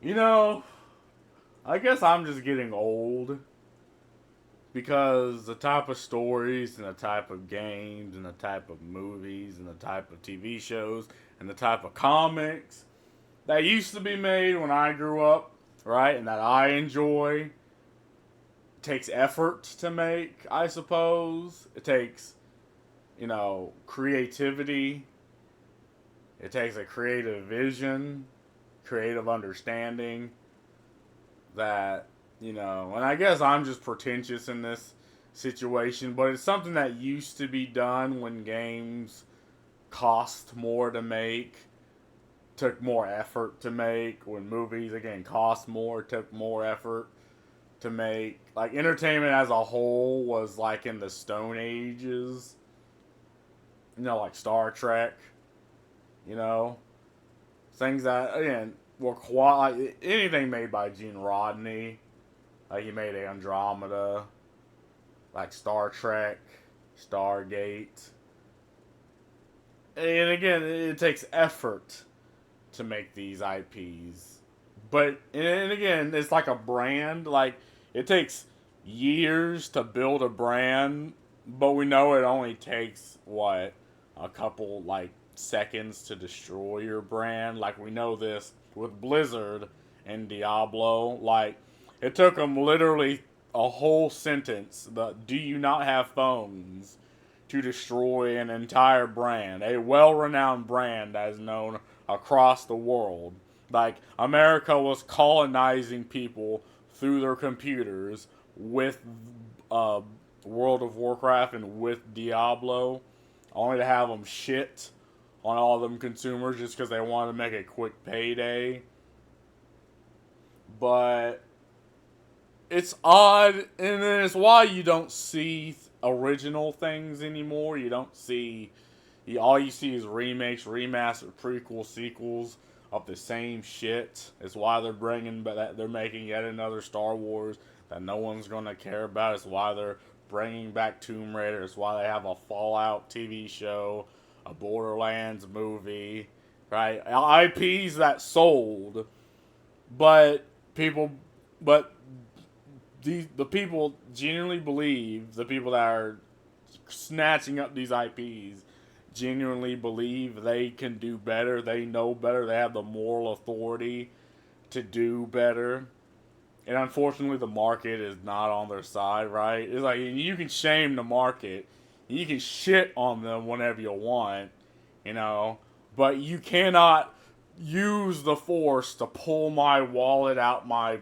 You know, I guess I'm just getting old because the type of stories and the type of games and the type of movies and the type of TV shows and the type of comics that used to be made when I grew up, right, and that I enjoy, takes effort to make, I suppose. It takes, creativity. It takes a creative vision, creative understanding that, and I guess I'm just pretentious in this situation, but it's something that used to be done when games cost more to make, took more effort to make, when movies, again, cost more, took more effort to make. Like, entertainment as a whole was like in the Stone Ages, like Star Trek, you know, things that, again, were like anything made by Gene Rodney. Like, he made Andromeda, like Star Trek, Stargate. And again, it takes effort to make these IPs. But, and again, it's like a brand. Like, it takes years to build a brand, but we know it only takes, what, a couple, like, seconds to destroy your brand. Like, we know this with Blizzard and Diablo. Like, it took them literally a whole sentence, the "Do you not have phones?" to destroy an entire brand, a well renowned brand that is known across the world. Like, America was colonizing people through their computers with uh, World of Warcraft and with Diablo, only to have them shit on all them consumers just because they wanted to make a quick payday. But it's odd, and then it's why you don't see original things anymore. You don't see, all you see is remakes, remastered, prequel, sequels of the same shit. It's why they're bringing, but they're making yet another Star Wars that no one's gonna care about. It's why they're bringing back Tomb Raider. It's why they have a Fallout TV show, a Borderlands movie, right? IPs that sold, but people, but the people genuinely believe, the people that are snatching up these IPs genuinely believe they can do better, they know better, they have the moral authority to do better. And unfortunately, the market is not on their side, right? It's like you can shame the market, you can shit on them whenever you want, you know, but you cannot use the force to pull my wallet out my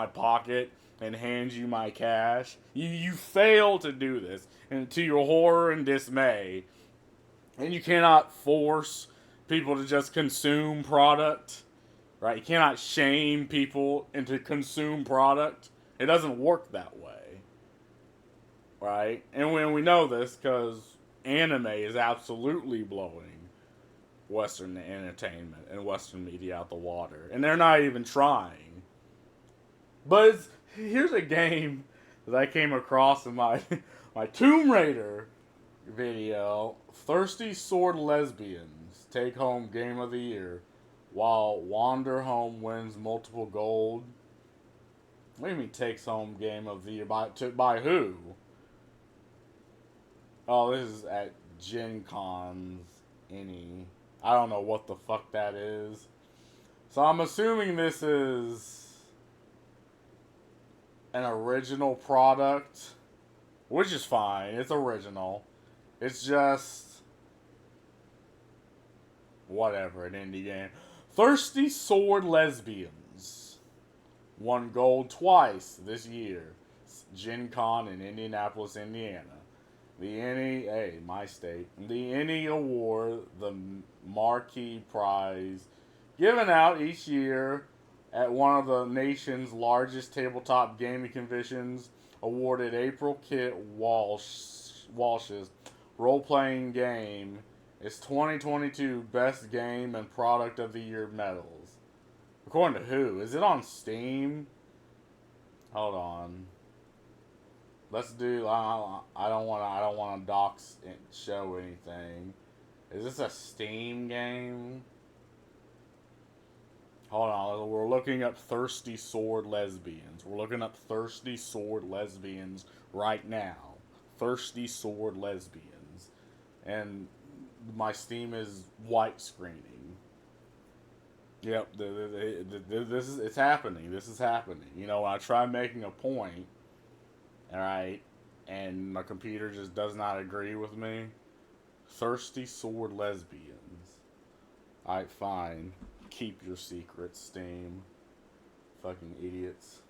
pocket and hand you my cash. You fail to do this, and to your horror and dismay, and you cannot force people to just consume product, right? You cannot shame people into consume product. It doesn't work that way, right? And when we know this because anime is absolutely blowing Western entertainment and Western media out the water, and they're not even trying. But here's a game that I came across in my my Tomb Raider video. Thirsty Sword Lesbians take home Game of the Year, while Wander Home wins multiple gold. What do you mean takes home Game of the Year by who? Oh, this is at Gen Cons. Any, I don't know what the fuck that is. So I'm assuming this is an original product, which is fine. It's original. It's just whatever, an indie game. Thirsty Sword Lesbians won gold twice this year. Gen Con in Indianapolis, Indiana. The NE, my state. The NE Award, the marquee prize given out each year at one of the nation's largest tabletop gaming conventions, awarded April Kit Walsh's role playing game its 2022 Best Game and Product of the Year medals. According to who? Is it on Steam? Hold on. Let's do. I don't want to. I don't want to dox show anything. Is this a Steam game? Hold on, we're looking up thirsty sword lesbians. We're looking up thirsty sword lesbians right now. Thirsty sword lesbians. And my Steam is white screening. Yep, this is it's happening. This is happening. You know, when I try making a point, all right, and my computer just does not agree with me. Thirsty sword lesbians. All right, fine. Keep your secrets, Steam. Fucking idiots.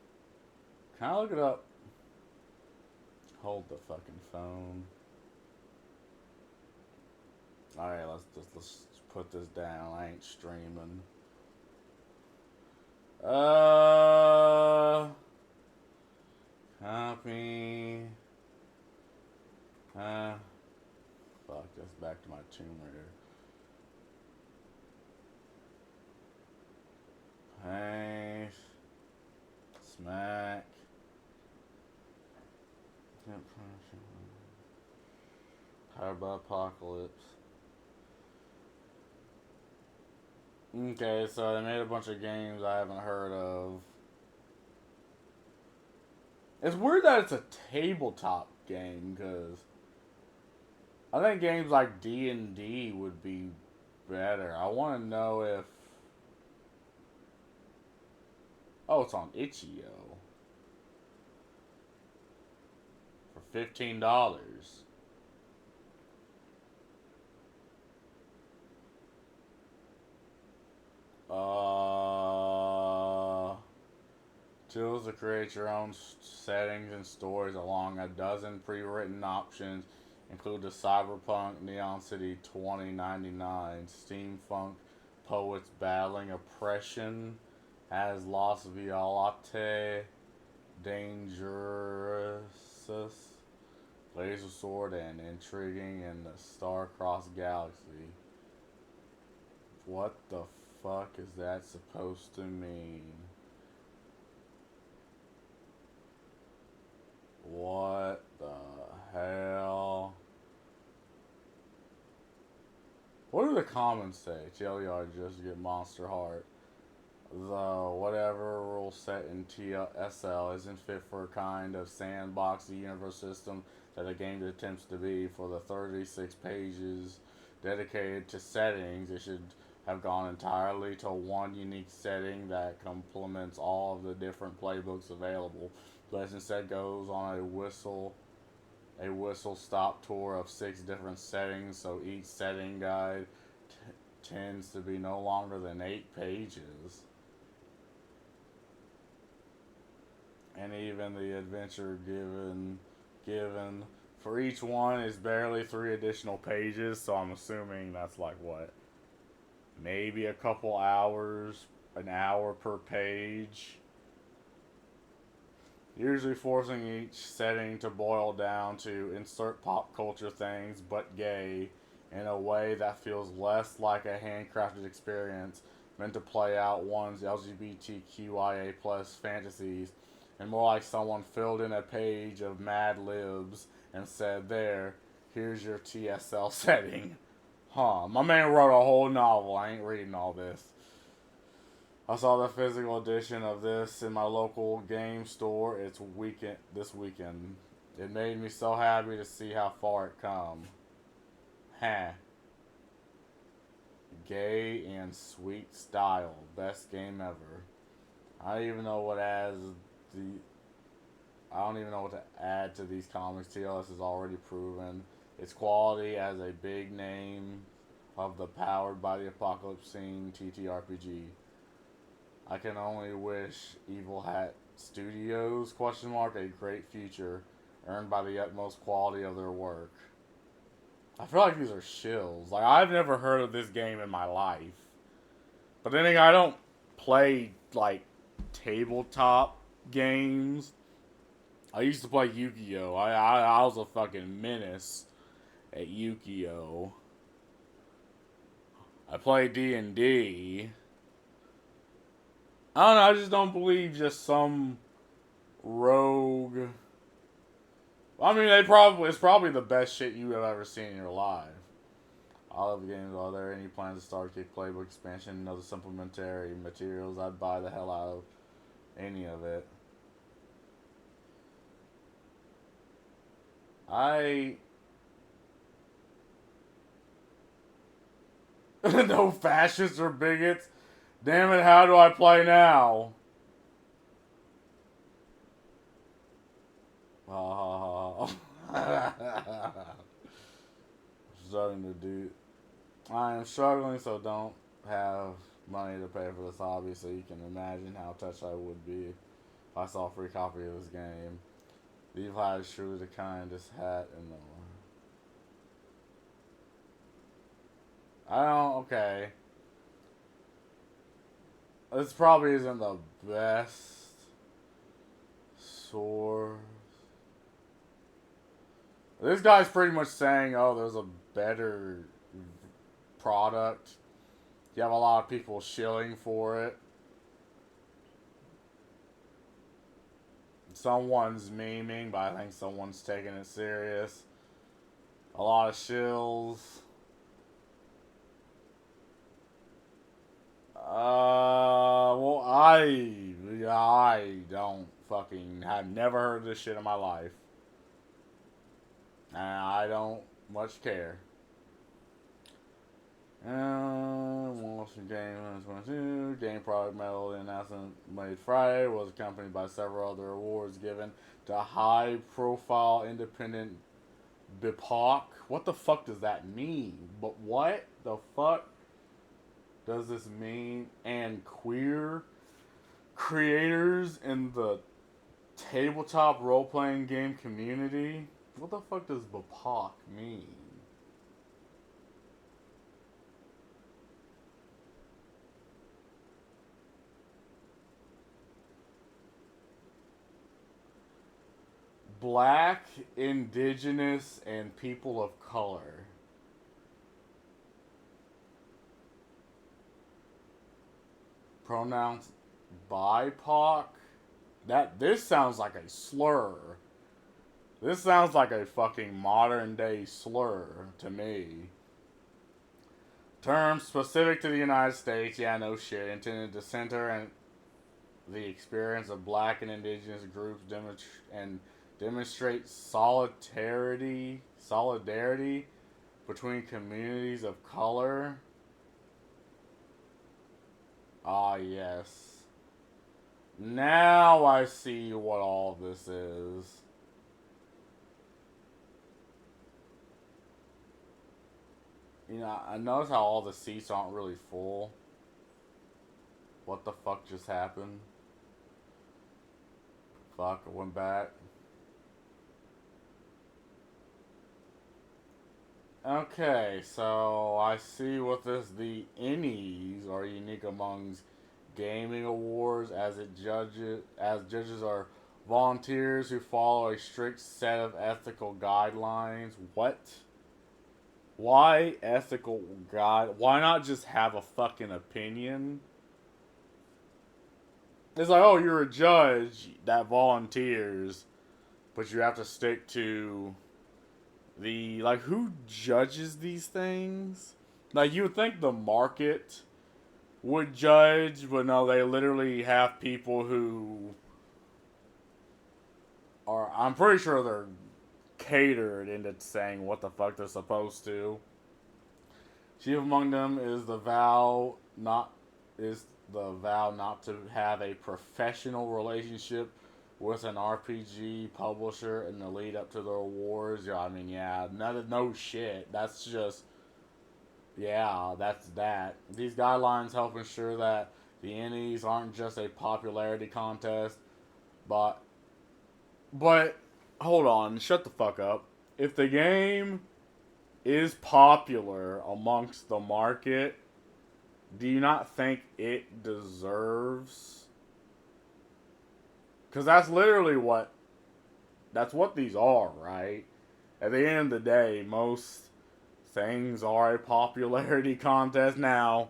Can I look it up? Hold the fucking phone. All right, let's put this down. I ain't streaming. Copy. Fuck. That's back to my Tomb Raider. Paste. Smack. Powered by Apocalypse. Okay, so they made a bunch of games I haven't heard of. It's weird that it's a tabletop game, because I think games like D&D would be better. I want to know if... Oh, it's on itch.io. For $15. Tools to create your own settings and stories along a dozen pre-written options include the Cyberpunk Neon City 2099, Steampunk Poets Battling Oppression, as Los Violate, Dangerous, Laser Sword, and Intriguing in the Star-Crossed Galaxy. What the fuck is that supposed to mean? What the hell? What do the comments say? TLDR just get Monster Heart. The whatever rule set in TSL isn't fit for a kind of sandboxy universe system that a game attempts to be. For the 36 pages dedicated to settings, it should have gone entirely to one unique setting that complements all of the different playbooks available. But instead goes on a whistle stop tour of 6 different settings, so each setting guide tends to be no longer than 8 pages. And even the adventure given for each one is barely 3 additional pages, so I'm assuming that's like what? Maybe a couple hours, an hour per page. Usually forcing each setting to boil down to insert pop culture things but gay in a way that feels less like a handcrafted experience meant to play out one's LGBTQIA plus fantasies and more like someone filled in a page of Mad Libs and said, there, here's your TSL setting. Huh, my man wrote a whole novel. I ain't reading all this. I saw the physical edition of this in my local game store. This weekend. It made me so happy to see how far it come. Huh. Gay and sweet style. Best game ever. I don't even know what to add to these comics. TLS has already proven its quality as a big name of the powered by the apocalypse scene TTRPG. I can only wish Evil Hat Studios, a great future earned by the utmost quality of their work. I feel like these are shills. Like, I've never heard of this game in my life. But then again, I don't play, like, tabletop games. I used to play Yu-Gi-Oh! I was a fucking menace at Yu-Gi-Oh! I play D&D. I don't know, I just don't believe just some rogue. I mean, it's probably the best shit you have ever seen in your life. I love games. Are there any plans to start Kick Playbook expansion and other supplementary materials? I'd buy the hell out of any of it. No fascists or bigots. Damn it, how do I play now? Starting to do. I am struggling, so don't have money to pay for this hobby, so you can imagine how touched I would be if I saw a free copy of this game. Levi is truly the kindest hat in the world. I don't. Okay. This probably isn't the best source. This guy's pretty much saying, oh, there's a better product. You have a lot of people shilling for it. Someone's memeing, but I think someone's taking it serious. A lot of shills. Well, I don't fucking have never heard of this shit in my life. And I don't much care. Washington Game 2022 Game Product Medal announcement made Friday was accompanied by several other awards given to high-profile independent BIPOC. What the fuck does that mean? But what the fuck does this mean? And queer creators in the tabletop role-playing game community? What the fuck does BIPOC mean? Black, indigenous, and people of color. Pronouns BIPOC? This sounds like a slur. This sounds like a fucking modern day slur to me. Terms specific to the United States, yeah, no shit, intended to center and the experience of black and indigenous groups and demonstrate solidarity between communities of color. Ah, yes. Now I see what all this is. You know, I notice how all the seats aren't really full. What the fuck just happened? Fuck, I went back. Okay, so I see what this the Ennies are unique amongst gaming awards as judges are volunteers who follow a strict set of ethical guidelines. What? Why ethical guide? Why not just have a fucking opinion? It's like, oh, you're a judge that volunteers, but you have to stick to the like who judges these things? Like you would think the market would judge, but no, they literally have people who are I'm pretty sure they're catered into saying what the fuck they're supposed to. Chief among them is the vow not to have a professional relationship with an RPG publisher in the lead up to the awards. Yeah, I mean, yeah, no shit. That's just, yeah, that's that. These guidelines help ensure that the Ennies aren't just a popularity contest, but, but, hold on, shut the fuck up. If the game is popular amongst the market, do you not think it deserves? Because that's literally that's what these are, right? At the end of the day, most things are a popularity contest. Now,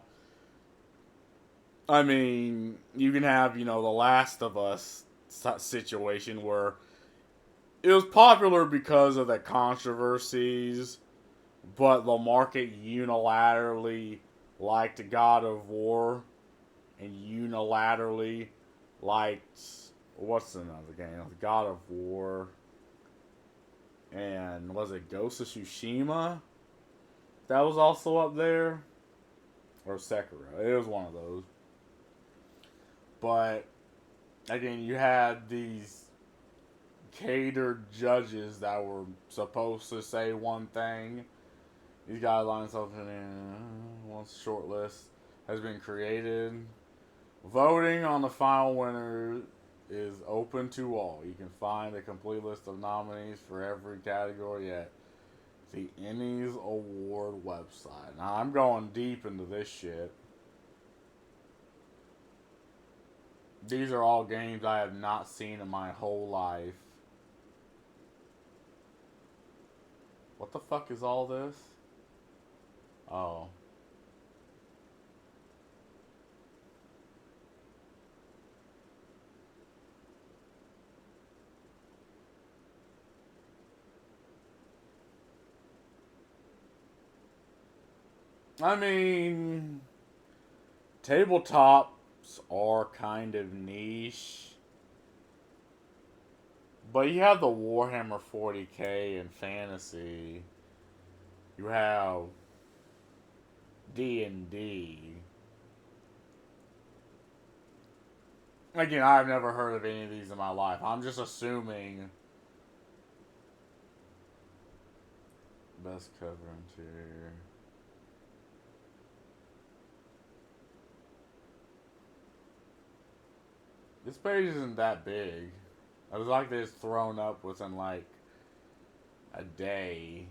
I mean, you can have, the Last of Us situation where it was popular because of the controversies but the market unilaterally liked God of War and unilaterally liked what's another game? God of War and was it Ghost of Tsushima? That was also up there, or Sekiro. It was one of those. But again, you had these catered judges that were supposed to say one thing. These guidelines open in once a short list has been created. Voting on the final winner is open to all. You can find a complete list of nominees for every category at the Ennies Award website. Now I'm going deep into this shit. These are all games I have not seen in my whole life. What the fuck is all this? Oh. I mean, tabletops are kind of niche. But you have the Warhammer 40k and fantasy. You have D&D. Again, I've never heard of any of these in my life. I'm just assuming best cover interior. This page isn't that big. I was like this thrown up within like a day.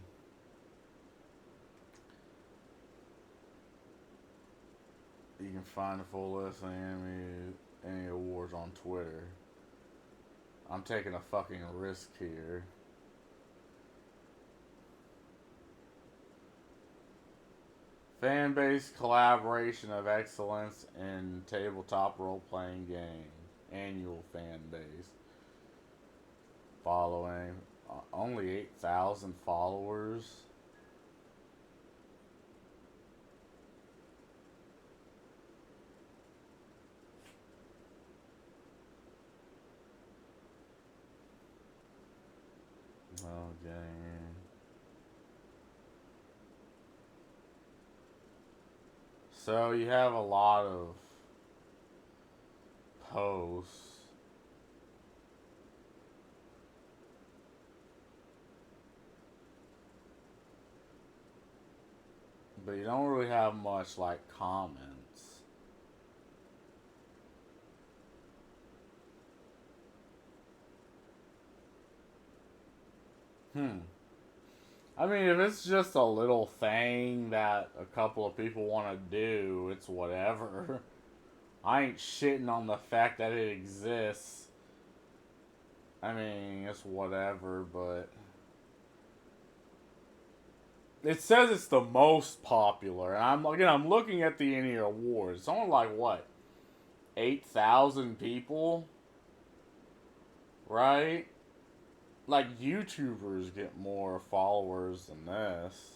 You can find the full list of any awards on Twitter. I'm taking a fucking risk here. Fan base collaboration of excellence in tabletop role playing game. Annual fan base. Following. Only 8,000 followers. Okay. So you have a lot of posts. But you don't really have much like comments. I mean, if it's just a little thing that a couple of people want to do, it's whatever. I ain't shitting on the fact that it exists. I mean, it's whatever, but it says it's the most popular, and I'm looking at the Annie Awards. It's only like what, 8,000 people, right? Like YouTubers get more followers than this.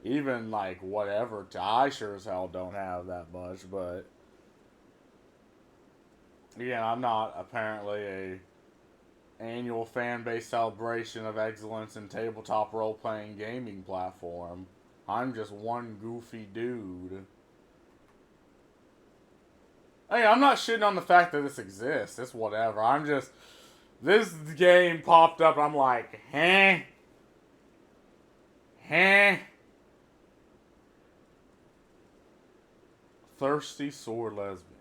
Even like whatever, I sure as hell don't have that much, but again, I'm not apparently a annual fan base celebration of excellence in tabletop role playing gaming platform. I'm just one goofy dude. Hey, I'm not shitting on the fact that this exists. It's whatever. I'm just this game popped up. I'm like, huh, huh. Thirsty sword lesbian.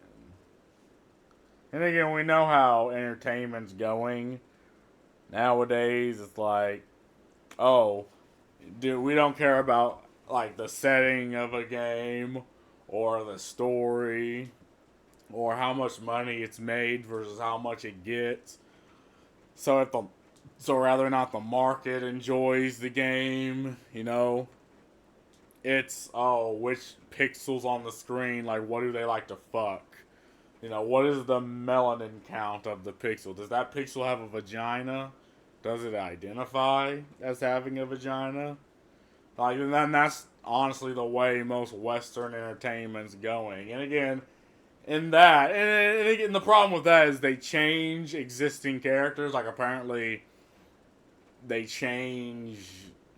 And again, we know how entertainment's going nowadays. It's like, oh, dude, we don't care about like the setting of a game or the story or how much money it's made versus how much it gets. So if the so rather not the market enjoys the game, it's which pixels on the screen, like what do they like to fuck? What is the melanin count of the pixel? Does that pixel have a vagina? Does it identify as having a vagina? Like, and then that's honestly the way most Western entertainment's going. And again, in that, and again, the problem with that is they change existing characters. Like, apparently, they change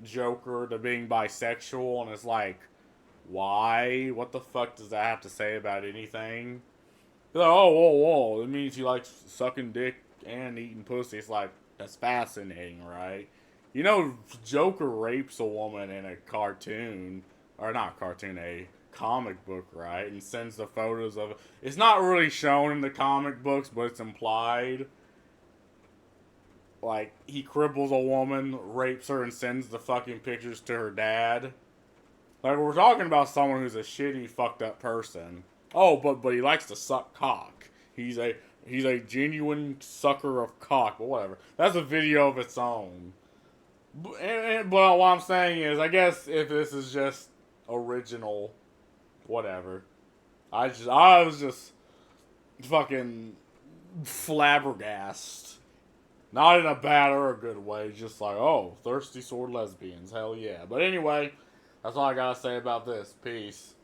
Joker to being bisexual, and it's like, why? What the fuck does that have to say about anything? They're like, oh, whoa, whoa. It means he likes sucking dick and eating pussy. It's like, that's fascinating, right? You know, Joker rapes a woman in a cartoon, or not cartoon, a comic book, right? And sends the photos of it. It's not really shown in the comic books, but it's implied. Like, he cripples a woman, rapes her, and sends the fucking pictures to her dad. Like, we're talking about someone who's a shitty, fucked up person. Oh, but he likes to suck cock. He's a genuine sucker of cock, but whatever. That's a video of its own. But what I'm saying is, I guess if this is just original, whatever. I was just fucking flabbergasted. Not in a bad or a good way, just like, oh, thirsty sword lesbians, hell yeah. But anyway, that's all I gotta say about this. Peace.